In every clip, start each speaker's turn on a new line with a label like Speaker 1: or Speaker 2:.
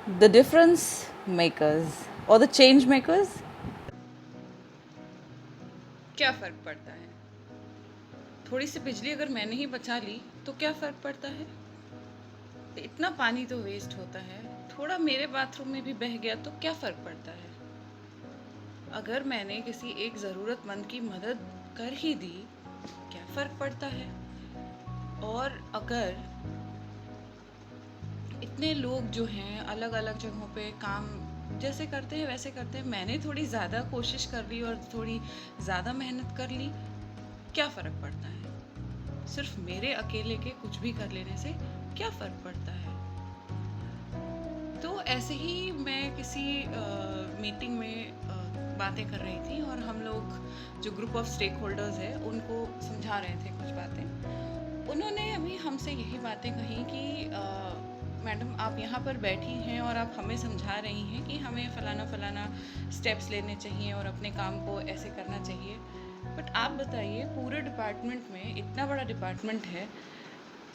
Speaker 1: the difference makers or the change makers?
Speaker 2: क्या फ़र्क पड़ता है? थोड़ी सी बिजली अगर मैंने ही बचा ली तो क्या फ़र्क पड़ता है? इतना पानी तो वेस्ट होता है, थोड़ा मेरे बाथरूम में भी बह गया तो क्या फ़र्क पड़ता है? अगर मैंने किसी एक ज़रूरतमंद की मदद कर ही दी, क्या फ़र्क पड़ता है? और अगर इतने लोग जो हैं अलग-अलग जगहों पे काम जैसे करते हैं वैसे करते हैं, मैंने थोड़ी ज़्यादा कोशिश कर ली और थोड़ी ज़्यादा मेहनत कर ली, क्या फ़र्क पड़ता है? सिर्फ मेरे अकेले के कुछ भी कर लेने से क्या फ़र्क पड़ता है? तो ऐसे ही मैं किसी मीटिंग में बातें कर रही थी और हम लोग जो ग्रुप ऑफ स्टेक होल्डर्स है उनको समझा रहे थे कुछ बातें। उन्होंने अभी हमसे यही बातें कही कि मैडम आप यहाँ पर बैठी हैं और आप हमें समझा रही हैं कि हमें फ़लाना फ़लाना स्टेप्स लेने चाहिए और अपने काम को ऐसे करना चाहिए, बट आप बताइए पूरे डिपार्टमेंट में इतना बड़ा डिपार्टमेंट है,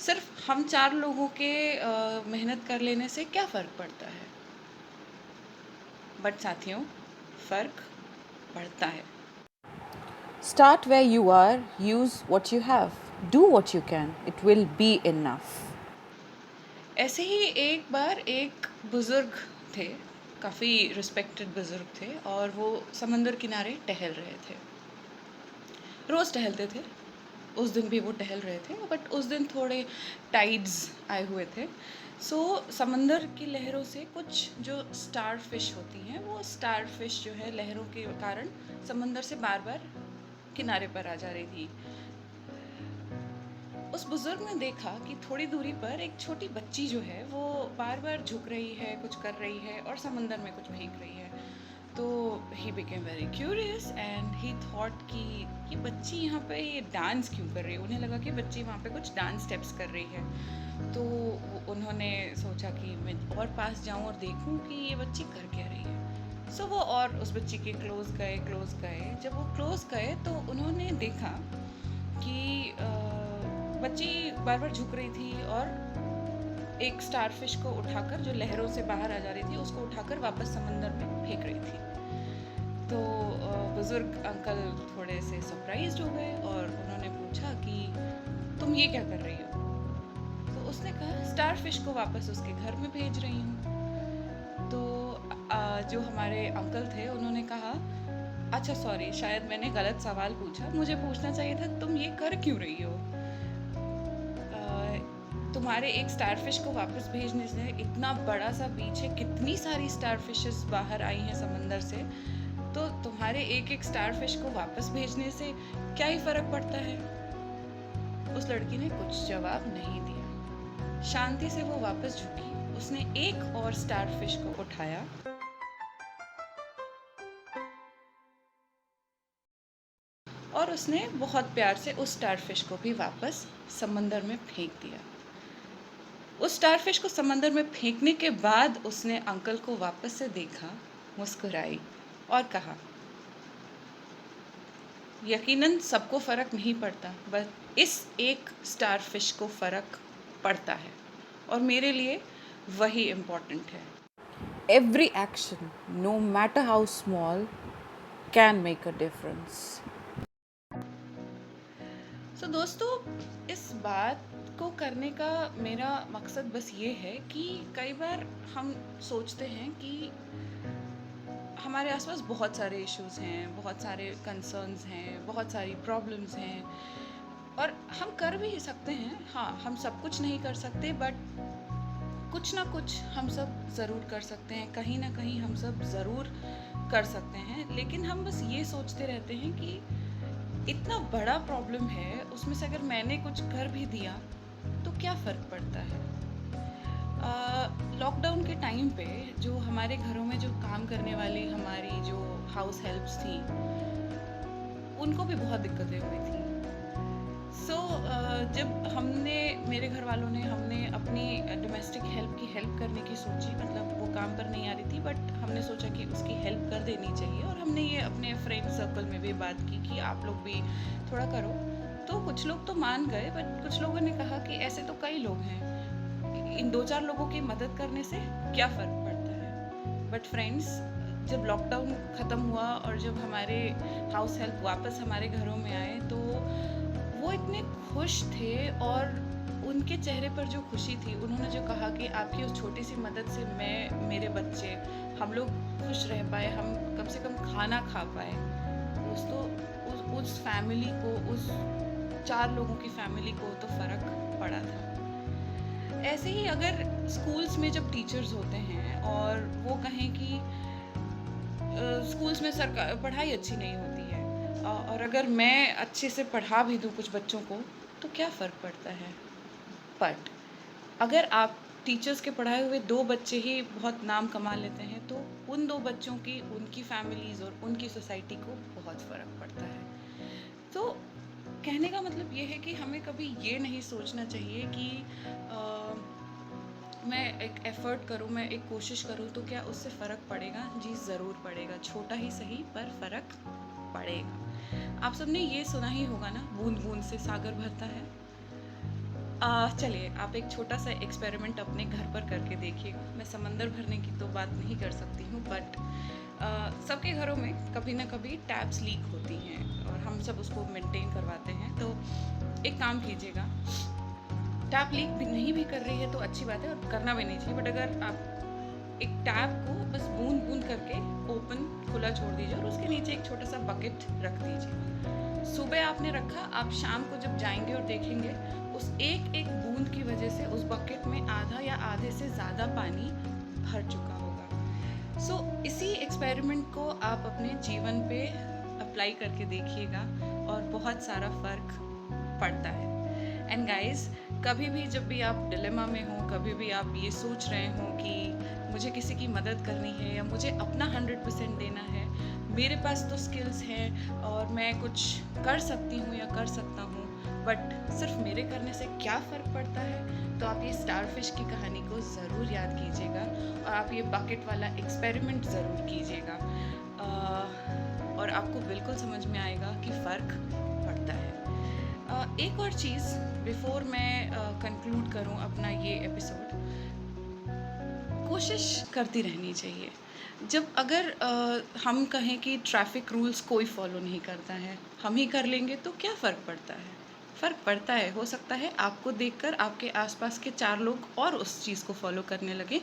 Speaker 2: सिर्फ हम 4 लोगों के मेहनत कर लेने से क्या फ़र्क पड़ता है? बट साथियों, फ़र्क पड़ता है।
Speaker 1: Start where you are, use what you have, do what you can, it will be enough.
Speaker 2: ऐसे ही एक बार एक बुज़ुर्ग थे, काफ़ी रिस्पेक्टेड बुज़ुर्ग थे और वो समंदर किनारे टहल रहे थे। रोज़ टहलते थे, उस दिन भी वो टहल रहे थे, बट उस दिन थोड़े टाइड्स आए हुए थे। सो समंदर की लहरों से कुछ जो स्टार फिश होती हैं, वो स्टार फिश जो है लहरों के कारण समंदर से बार-बार किनारे पर आ जा रही थी। उस बुजुर्ग ने देखा कि थोड़ी दूरी पर एक छोटी बच्ची जो है वो बार बार झुक रही है, कुछ कर रही है और समंदर में कुछ फेंक रही है। तो he became very curious and he thought कि ये बच्ची यहाँ पे ये डांस क्यों कर रही है। उन्हें लगा कि बच्ची वहाँ पे कुछ डांस स्टेप्स कर रही है। तो उन्होंने सोचा कि मैं और पास जाऊँ और देखूँ कि ये बच्ची कर क्या रही है। सो वो और उस बच्ची के क्लोज गए। जब वो क्लोज गए तो उन्होंने देखा कि बच्ची बार बार झुक रही थी और एक स्टारफिश को उठाकर, जो लहरों से बाहर आ जा रही थी, उसको उठाकर वापस समंदर में फेंक रही थी। तो बुजुर्ग अंकल थोड़े से सरप्राइज्ड हो गए और उन्होंने पूछा कि तुम ये क्या कर रही हो? तो उसने कहा स्टारफिश को वापस उसके घर में भेज रही हूँ। तो जो हमारे अंकल थे उन्होंने कहा अच्छा सॉरी, शायद मैंने गलत सवाल पूछा, मुझे पूछना चाहिए था तुम ये कर क्यों रही हो? तुम्हारे एक स्टारफिश को वापस भेजने से इतना बड़ा सा बीच है, कितनी सारी स्टारफिशेस बाहर आई हैं समंदर से, तो तुम्हारे एक एक स्टारफिश को वापस भेजने से क्या ही फ़र्क पड़ता है? उस लड़की ने कुछ जवाब नहीं दिया। शांति से वो वापस झुकी, उसने एक और स्टारफिश को उठाया और उसने बहुत प्यार से उस स्टारफिश को भी वापस समंदर में फेंक दिया। उस स्टारफिश को समंदर में फेंकने के बाद उसने अंकल को वापस से देखा, मुस्कुराई और कहा यकीनन सबको फ़र्क नहीं पड़ता, बस इस एक स्टारफिश को फ़र्क पड़ता है और मेरे लिए वही इम्पोर्टेंट है।
Speaker 1: Every action, no matter how small, can make a difference.
Speaker 2: सो दोस्तों, इस बात को करने का मेरा मकसद बस ये है कि कई बार हम सोचते हैं कि हमारे आसपास बहुत सारे इश्यूज़ हैं, बहुत सारे कंसर्न्स हैं, बहुत सारी प्रॉब्लम्स हैं और हम कर भी सकते हैं। हाँ, हम सब कुछ नहीं कर सकते, बट कुछ ना कुछ हम सब ज़रूर कर सकते हैं, कहीं ना कहीं हम सब ज़रूर कर सकते हैं। लेकिन हम बस ये सोचते रहते हैं कि इतना बड़ा प्रॉब्लम है, उसमें से अगर मैंने कुछ कर भी दिया तो क्या फ़र्क पड़ता है? लॉकडाउन के टाइम पे जो हमारे घरों में जो काम करने वाली हमारी जो हाउस हेल्प्स थी, उनको भी बहुत दिक्कतें हुई थी। सो जब हमने, मेरे घर वालों ने, हमने अपनी डोमेस्टिक हेल्प की हेल्प करने की सोची, मतलब वो काम पर नहीं आ रही थी बट हमने सोचा कि उसकी हेल्प कर देनी चाहिए और हमने ये अपने फ्रेंड सर्कल में भी बात की कि आप लोग भी थोड़ा करो। तो कुछ लोग तो मान गए, बट कुछ लोगों ने कहा कि ऐसे तो कई लोग हैं, इन 2-4 लोगों की मदद करने से क्या फ़र्क पड़ता बट फ्रेंड्स, जब लॉकडाउन ख़त्म हुआ और जब हमारे हाउस हेल्प वापस हमारे घरों में आए, तो वो इतने खुश थे, और उनके चेहरे पर जो खुशी थी, उन्होंने जो कहा कि आपकी उस छोटी सी मदद से मैं, मेरे बच्चे, हम लोग खुश रह पाए, हम कम से कम खाना खा पाए। दोस्तों, उस फैमिली को, उस 4 लोगों की फैमिली को तो फ़र्क पड़ा था। ऐसे ही अगर स्कूल्स में जब टीचर्स होते हैं और वो कहें कि स्कूल्स में सरकार पढ़ाई अच्छी नहीं होती है, और अगर मैं अच्छे से पढ़ा भी दूँ कुछ बच्चों को, तो क्या फ़र्क पड़ता है? बट अगर आप टीचर्स के पढ़ाए हुए 2 बच्चे ही बहुत नाम कमा लेते हैं, तो उन 2 बच्चों की, उनकी फैमिलीज़ और उनकी सोसाइटी को बहुत फ़र्क पड़ता है। तो कहने का मतलब ये है कि हमें कभी ये नहीं सोचना चाहिए कि मैं एक एफ़र्ट करूँ, मैं एक कोशिश करूँ तो क्या उससे फ़र्क पड़ेगा? जी, ज़रूर पड़ेगा, छोटा ही सही पर फ़र्क पड़ेगा। आप सबने ये सुना ही होगा ना, बूँद-बूँद से सागर भरता है। चलिए, आप एक छोटा-सा एक्सपेरिमेंट अपने घर पर करके देखिएगा। मैं समंदर भरने की तो बात नहीं कर सकती हूँ, बट सबके घरों में कभी ना कभी टैप्स लीक होती हैं और हम सब उसको मेंटेन करवाते हैं। तो एक काम कीजिएगा, टैप लीक भी नहीं भी कर रही है तो अच्छी बात है और करना भी नहीं चाहिए, बट अगर आप एक टैप को बस बूंद-बूंद करके ओपन, खुला छोड़ दीजिए और उसके नीचे एक छोटा-सा बकेट रख दीजिए। सुबह आपने रखा, आप शाम को जब जाएँगे और देखेंगे, उस एक-एक बूंद की वजह से उस बकेट में आधा या आधे से ज़्यादा पानी भर चुका होगा। सो इसी एक्सपेरिमेंट को आप अपने जीवन पे अप्लाई करके देखिएगा और बहुत सारा फ़र्क पड़ता है। एंड गाइस, कभी भी जब भी आप डिलेमा में हो, कभी भी आप ये सोच रहे हो कि मुझे किसी की मदद करनी है या मुझे अपना 100% देना है, मेरे पास तो स्किल्स हैं और मैं कुछ कर सकती हूँ या कर सकता हूँ, बट सिर्फ मेरे करने से क्या फ़र्क पड़ता है, तो आप ये स्टारफिश की कहानी को ज़रूर याद कीजिएगा और आप ये बकेट वाला एक्सपेरिमेंट ज़रूर कीजिएगा, और आपको बिल्कुल समझ में आएगा कि फ़र्क पड़ता है। एक और चीज़ बिफोर मैं कंक्लूड करूं अपना ये एपिसोड, कोशिश करती रहनी चाहिए। जब अगर हम कहें कि ट्रैफिक रूल्स कोई फॉलो नहीं करता है, हम ही कर लेंगे, तो क्या फ़र्क पड़ता है? फ़र्क पड़ता है। हो सकता है आपको देखकर आपके आसपास के 4 लोग और उस चीज़ को फॉलो करने लगें,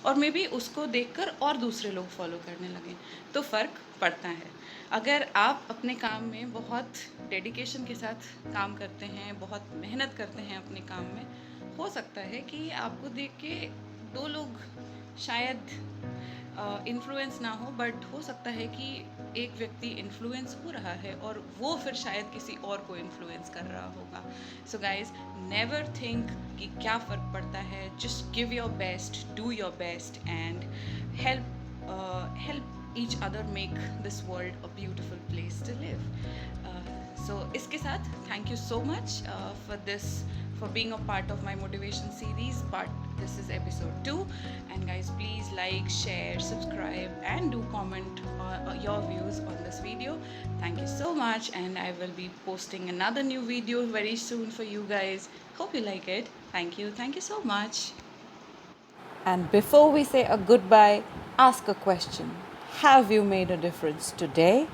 Speaker 2: और मे बी उसको देखकर और दूसरे लोग फॉलो करने लगें, तो फ़र्क पड़ता है। अगर आप अपने काम में बहुत डेडिकेशन के साथ काम करते हैं, बहुत मेहनत करते हैं अपने काम में, हो सकता है कि आपको देख के 2 लोग शायद इन्फ्लुएंस ना हो, बट हो सकता है कि एक व्यक्ति इन्फ्लुएंस हो रहा है और वो फिर शायद किसी और को इन्फ्लुएंस कर रहा होगा। सो गाइज, नेवर थिंक कि क्या फ़र्क पड़ता है। Just give your best, do your best and help each other make this world a beautiful place to live. So इसके साथ thank you so much for being a part of my motivation series, but this is episode 2, and guys, please like, share, subscribe and do comment your views on this video. Thank you so much, and I will be posting another new video very soon for you guys. Hope you like it. Thank you so much.
Speaker 1: And before we say a goodbye, ask a question. Have you made a difference today?